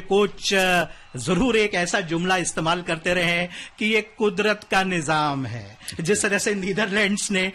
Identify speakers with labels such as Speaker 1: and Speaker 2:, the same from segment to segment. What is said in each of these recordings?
Speaker 1: Coach जरूर एक ऐसा जुमला इस्तेमाल करते रहे हैं कि ये कुदरत का निजाम है। जिस तरह से नीदरलैंड्स ने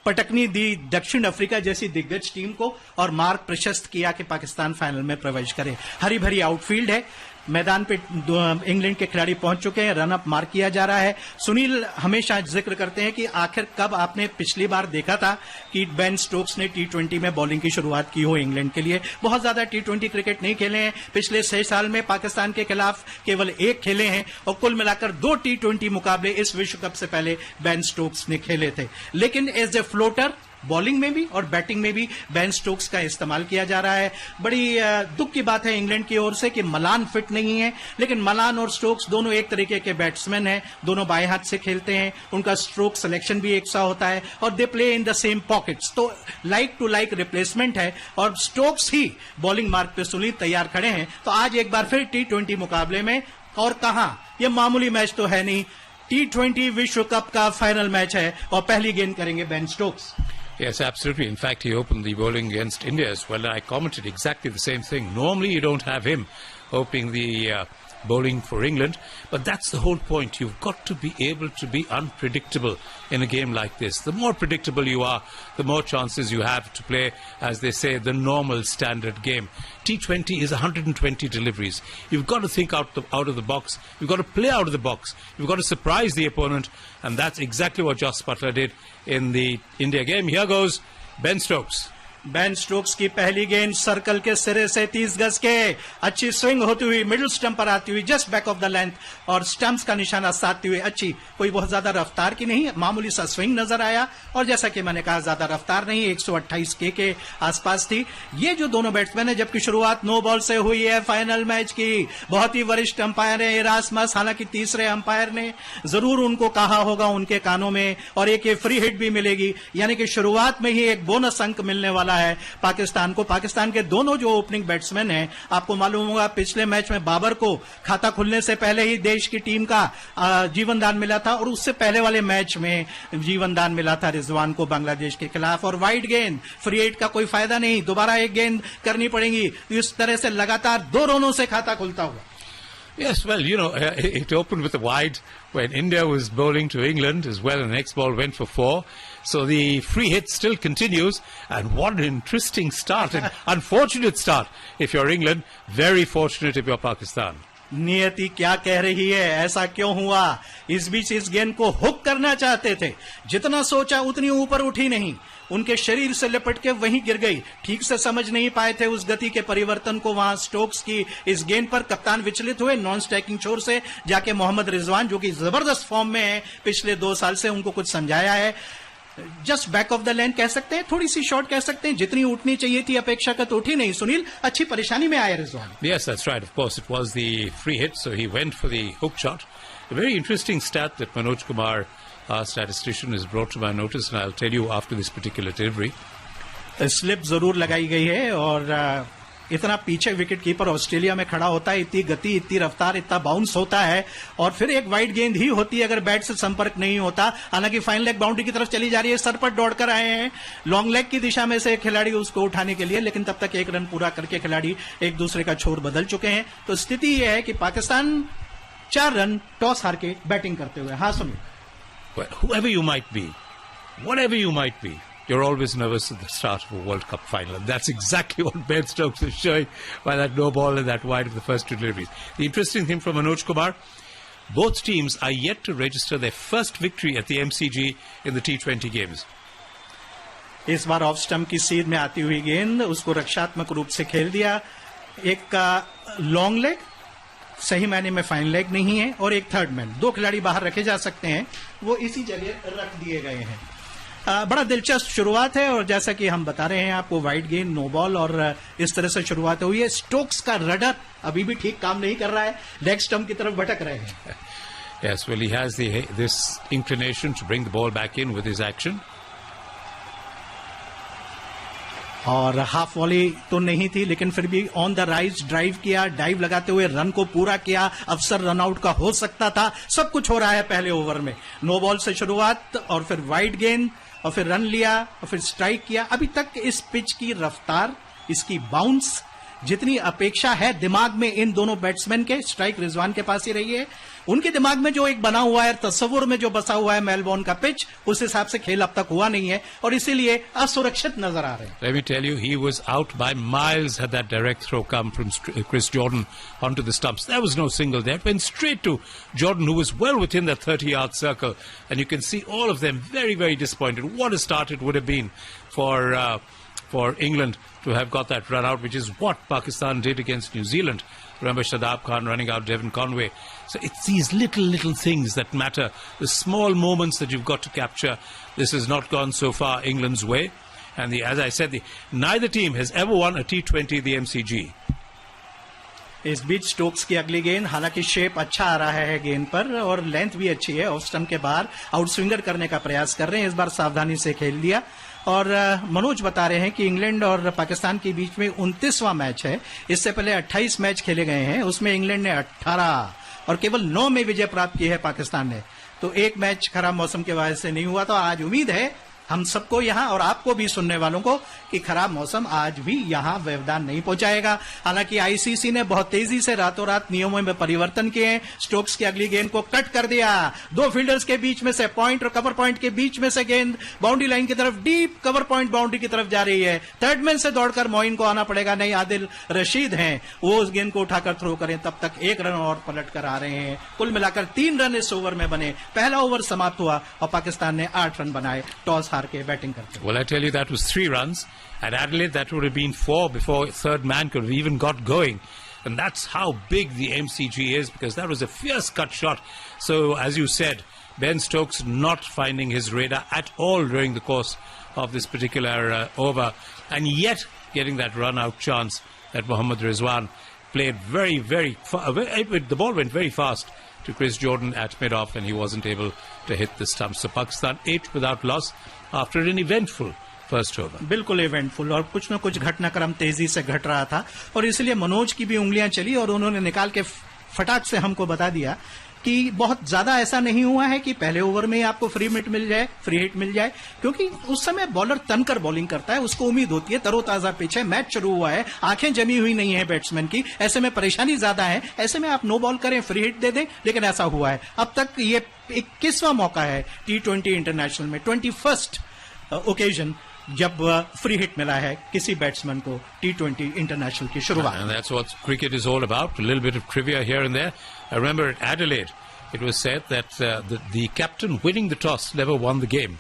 Speaker 1: पटकनी दी दक्षिण अफ्रीका जैसी दिग्गज टीम को और मार्ग प्रशस्त किया कि पाकिस्तान फाइनल में प्रवेश करे। हरी भरी आउटफील्ड है, मैदान पे इंग्लैंड के खिलाड़ी पहुंच चुके हैं, रन अप मार्क किया जा रहा है। सुनील हमेशा जिक्र करते हैं कि आखिर कब आपने पिछली बार देखा था कि बेन स्टोक्स ने T20 में बॉलिंग की शुरुआत की हो इंग्लैंड के लिए। बहुत ज्यादा T20 क्रिकेट नहीं खेले हैं, पिछले 6 साल में पाकिस्तान के खिलाफ केवल 1 खेले हैं और कुल मिलाकर 2 T20 मुकाबले इस विश्व कप से पहले बेन स्टोक्स ने खेले थे। लेकिन एज ए फ्लोटर बॉलिंग में भी और बैटिंग में भी बेन स्टोक्स का इस्तेमाल किया जा रहा है। बड़ी दुख की बात है इंग्लैंड की ओर से कि मलान फिट नहीं है, लेकिन मलान और स्टोक्स दोनों एक तरीके के बैट्समैन हैं, दोनों बाएं हाथ से खेलते हैं, उनका स्ट्रोक सिलेक्शन भी एक सा होता है और they play in the same pockets, तो लाइक टू लाइक रिप्लेसमेंट है और स्टोक्स ही बॉलिंग मार्क पे सुनील तैयार खड़े हैं। तो आज एक बार फिर T20 मुकाबले में, और कहां, ये मामूली मैच तो है नहीं, T20 विश्व कप का फाइनल मैच है और पहली गेंद करेंगे Ben Stokes.
Speaker 2: Yes, absolutely. In fact, he opened the bowling against India as well. I commented exactly the same thing. Normally, you don't have him opening the bowling for England, but that's the whole point. You've got to be able to be unpredictable in a game like this. The more predictable you are, the more chances you have to play, as they say, the normal standard game. T20 is 120 deliveries. You've got to think out of the box. You've got to play out of the box. You've got to surprise the opponent, and that's exactly what Jos Buttler did in the India game. Here goes Ben Stokes.
Speaker 1: Ben Stokes की पहली गेंद circle के सिरे से 30 गज के, अच्छी swing होती हुई मिडिल स्टंप पर आती हुई just back of the length और स्टंप्स का निशाना साधती हुई अच्छी, कोई बहुत ज्यादा रफ्तार की नहीं, मामूली सा स्विंग नजर आया और जैसा कि मैंने कहा ज्यादा रफ्तार नहीं, 128 के आसपास थी। ये जो दोनों बैट्समैन है, जबकि शुरुआत नो बॉल से हुई है फाइनल मैच की। बहुत ही वरिष्ठ अंपायर है इरास्मस, हालांकि तीसरे अंपायर ने जरूर उनको कहा होगा उनके कानों में, और एक फ्री हिट भी मिलेगी, यानी कि शुरुआत में ही एक बोनस अंक मिलने वाला है पाकिस्तान को। पाकिस्तान के दोनों जो ओपनिंग बैट्समैन हैं, आपको मालूम होगा पिछले मैच में बाबर को खाता खुलने से पहले ही देश की टीम का जीवन दान मिला था और उससे पहले वाले मैच में जीवन दान मिला था रिजवान को बांग्लादेश के खिलाफ। और वाइड गेंद, फ्री हिट का कोई फायदा नहीं, दोबारा एक गेंद करनी पड़ेगी। इस तरह से लगातार 2 रनों से खाता खुलता हुआ।
Speaker 2: Yes, well, you know, it opened with a wide when India was bowling to England as well, and the next ball went for 4. So the free hit still continues, and what an interesting start, an unfortunate start if you're England, very fortunate if you're Pakistan.
Speaker 1: नियति क्या कह रही है, ऐसा क्यों हुआ? इस बीच इस गेंद को हुक करना चाहते थे, जितना सोचा उतनी ऊपर उठी नहीं, उनके शरीर से लिपट के वहीं गिर गई। ठीक से समझ नहीं पाए थे उस गति के परिवर्तन को वहां स्टोक्स की इस गेंद पर। कप्तान विचलित हुए, नॉन स्ट्राइकिंग छोर से जाके मोहम्मद रिजवान, जो कि जबरदस्त फॉर्म में है पिछले 2 साल से, उनको कुछ समझाया है। Just back of the length कह सकते हैं, थोड़ी सी शॉर्ट कह सकते हैं, जितनी उठनी चाहिए थी अपेक्षाकृत उठी नहीं। सुनील, अच्छी परेशानी में आए Rizwan.
Speaker 2: Yes, that's right. Of course, it was the free hit, so he went for the hook shot. A very interesting stat that Manoj Kumar, our statistician, has brought to my notice, and I'll tell you after this particular delivery.
Speaker 1: Slip जरूर लगाई गई है और इतना पीछे wicket keeper Australia में खड़ा होता है, इतनी गति, इतनी रफ्तार, इतना बाउंस होता है और फिर एक वाइड गेंद ही होती है अगर बैट से संपर्क नहीं होता। हालांकि फाइन लेग बाउंड्री की तरफ चली जा रही है, सर पर दौड़कर आए हैं लॉन्ग लेग की दिशा में से एक खिलाड़ी उसको उठाने के लिए, लेकिन तब तक 1 रन पूरा करके खिलाड़ी एक दूसरे का छोर बदल चुके हैं। तो स्थिति यह है कि पाकिस्तान 4 रन टॉस हार के बैटिंग करते हुए। हाँ Sunil,
Speaker 2: Well, whoever you might be, whatever you might be, you're always nervous at the start of a World Cup final. And that's exactly what Ben Stokes is showing by that no ball and that wide of the first 2 deliveries. The interesting thing from Manoj Kumar, both teams are yet to register their first victory at the MCG in the T20 games.
Speaker 1: इस बार off stump की सीध में आती हुई गेंद, उसको रक्षात्मक रूप से खेल दिया। एक का लॉन्ग लेग, सही मायने में फाइन लेग नहीं है, और एक थर्ड मैन, 2 खिलाड़ी बाहर रखे जा सकते हैं, वो इसी जगह रख दिए गए हैं। बड़ा दिलचस्प शुरुआत है और जैसा कि हम बता रहे हैं आपको, वाइड गेंद, नो बॉल और इस तरह से शुरुआत हुई है। स्टोक्स का रडर अभी भी ठीक काम नहीं कर रहा है, लेग स्टंप की तरफ भटक रहे हैं।
Speaker 2: Yes, well, he has this inclination to bring the ball back in with his action.
Speaker 1: और हाफ वॉली तो नहीं थी, लेकिन फिर भी ऑन द राइज ड्राइव किया, डाइव लगाते हुए रन को पूरा किया। अवसर रन आउट का हो सकता था, सब कुछ हो रहा है पहले ओवर में। नो बॉल से शुरुआत और फिर वाइड गेंद और फिर रन लिया और फिर स्ट्राइक किया। अभी तक इस पिच की रफ्तार, इसकी बाउंस, जितनी अपेक्षा है दिमाग में इन दोनों बैट्समैन के, स्ट्राइक रिजवान के पास ही रही है, उनके दिमाग में जो एक बना हुआ है, तस्वुर में जो बसा हुआ है मेलबोर्न का पिच, उस हिसाब से खेल अब तक हुआ नहीं है और इसीलिए असुरक्षित नजर आ रहे हैं.
Speaker 2: Let me tell you, he was out by miles had that direct throw come from Chris Jordan onto the stumps. There was no single there. It went straight to Jordan, who was well within that 30-yard circle. And you can see all of them very, very disappointed. What a start it would have been for England to have got that run out, which is what Pakistan did against New Zealand. Remember Shadab Khan running out Devon Conway. So it's these little things that matter, the small moments that you've got to capture. This has not gone so far England's way. And as I said, neither team has ever won a T20 the MCG.
Speaker 1: इस बीच Stokes की अगली गेंद, हालांकि shape अच्छा आ रहा है गेंद पर और लेंथ भी अच्छी है, ऑफ स्टंप के बाहर आउटस्विंगर करने का प्रयास कर रहे हैं. इस बार सावधानी से खेल दिया. और मनोज बता रहे हैं कि इंग्लैंड और पाकिस्तान के बीच में 29वां मैच है. इससे पहले 28 मैच खेले गए हैं, उसमें इंग्लैंड ने 18 और केवल 9 में विजय प्राप्त की है पाकिस्तान ने. तो एक मैच खराब मौसम के वजह से नहीं हुआ. तो आज उम्मीद है हम सबको यहाँ और आपको भी, सुनने वालों को, कि खराब मौसम आज भी यहाँ व्यवधान नहीं पहुंचाएगा. हालांकि आईसीसी ने बहुत तेजी से रातों रात नियमों में परिवर्तन किए. स्टोक्स की अगली गेंद को कट कर दिया. दो फील्डर्स के बीच में से, पॉइंट और कवर पॉइंट के बीच में से गेंद बाउंड्री लाइन की तरफ, डीप कवर पॉइंट बाउंड्री की तरफ जा रही है. थर्ड मैन से दौड़कर मोइन को आना पड़ेगा. नहीं, आदिल रशीद हैं, वो उस गेंद को उठाकर थ्रो करें. तब तक 1 रन और पलट कर आ रहे हैं. कुल मिलाकर 3 रन इस ओवर में बने. पहला ओवर समाप्त हुआ और पाकिस्तान ने 8 रन बनाए टॉस हार के बैटिंग करते.
Speaker 2: Well, I tell you, that was 3 runs. At Adelaide, that would have been 4 before third man could have even got going. And that's how big the MCG is, because that was a fierce cut shot. So, as you said, Ben Stokes not finding his radar at all during the course of this particular over, and yet getting that run-out chance that Mohammad Rizwan played very, very far. The ball went very fast to Chris Jordan at mid-off, and he wasn't able to hit the stumps. So Pakistan 8 without loss after an eventful first over.
Speaker 1: बिल्कुल eventful और कुछ न कुछ घटनाक्रम तेजी से घट रहा था और इसलिए मनोज की भी उंगलियां चली और उन्होंने निकाल के फटाक से हमको बता दिया कि बहुत ज्यादा ऐसा नहीं हुआ है कि पहले ओवर में ही आपको फ्री हिट मिल जाए, क्योंकि उस समय बॉलर तनकर बॉलिंग करता है, उसको उम्मीद होती है, तरोताजा पिच है, मैच शुरू हुआ है, आंखें जमी हुई नहीं है बैट्समैन की, ऐसे में परेशानी ज्यादा है, ऐसे में आप नो बॉल करें, फ्री हिट दे दें. लेकिन ऐसा हुआ है. अब तक ये 21वां मौका है T20 इंटरनेशनल में, 21st ओकेजन जब फ्री हिट मिला है किसी बैट्समैन को T20 इंटरनेशनल की शुरुआत.
Speaker 2: And that's what cricket is all about. A little bit of trivia here and there. I remember at Adelaide, it was said that the captain winning the toss never won the game.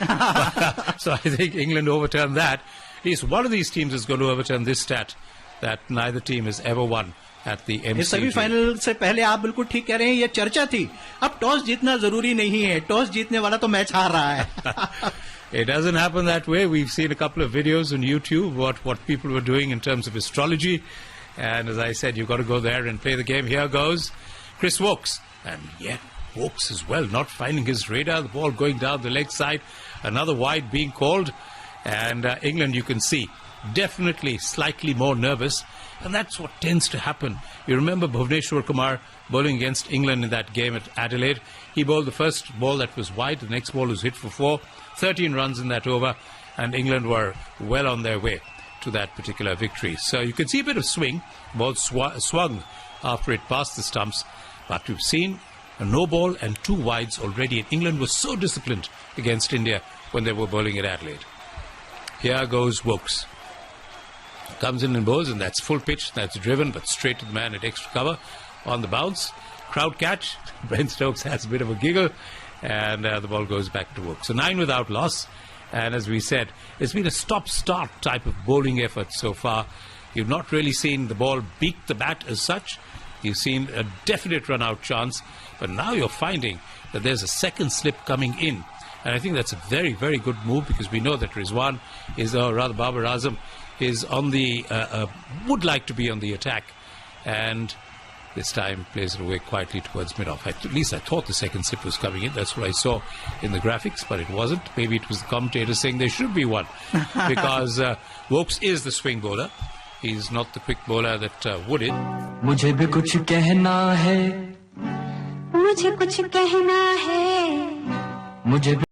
Speaker 2: So I think England overturned that. At least one of these teams is going to overturn this stat that neither team has ever won at the MCG.
Speaker 1: इस semifinal से पहले आप बिल्कुल ठीक कह रहे हैं, ये चर्चा थी. अब टॉस जीतना जरूरी नहीं है, टॉस जीतने वाला तो मैच हार रहा है.
Speaker 2: It doesn't happen that way. We've seen a couple of videos on YouTube what people were doing in terms of astrology, and as I said, you've got to go there and play the game. Here goes Chris Woakes, and yet Woakes as well, not finding his radar. The ball going down the leg side, another wide being called, and England, you can see, definitely slightly more nervous, and that's what tends to happen. You remember Bhuvneshwar Kumar bowling against England in that game at Adelaide. He bowled the first ball that was wide, the next ball was hit for 4, 13 runs in that over, and England were well on their way to that particular victory. So you can see a bit of swing. Ball swung after it passed the stumps, but we've seen a no ball and 2 wides already, and England was so disciplined against India when they were bowling at Adelaide. Here goes Woakes. Comes in and bowls, and that's full pitch, that's driven, but straight to the man at extra cover on the bounce. Crowd catch. Ben Stokes has a bit of a giggle, and the ball goes back to Woakes. So 9 without loss, and as we said, it's been a stop-start type of bowling effort so far. You've not really seen the ball beat the bat as such. You've seen a definite run-out chance, but now you're finding that there's a second slip coming in. And I think that's a very, very good move, because we know that Rizwan is, or rather Babar Azam, is on the, would like to be on the attack. And this time plays it away quietly towards mid-off. At least I thought the second slip was coming in. That's what I saw in the graphics, but it wasn't. Maybe it was the commentator saying there should be one, because Woakes is the swing bowler. He's not the quick bowler that would it.
Speaker 3: मुझे भी कुछ कहना है, मुझे कुछ कहना है, मुझे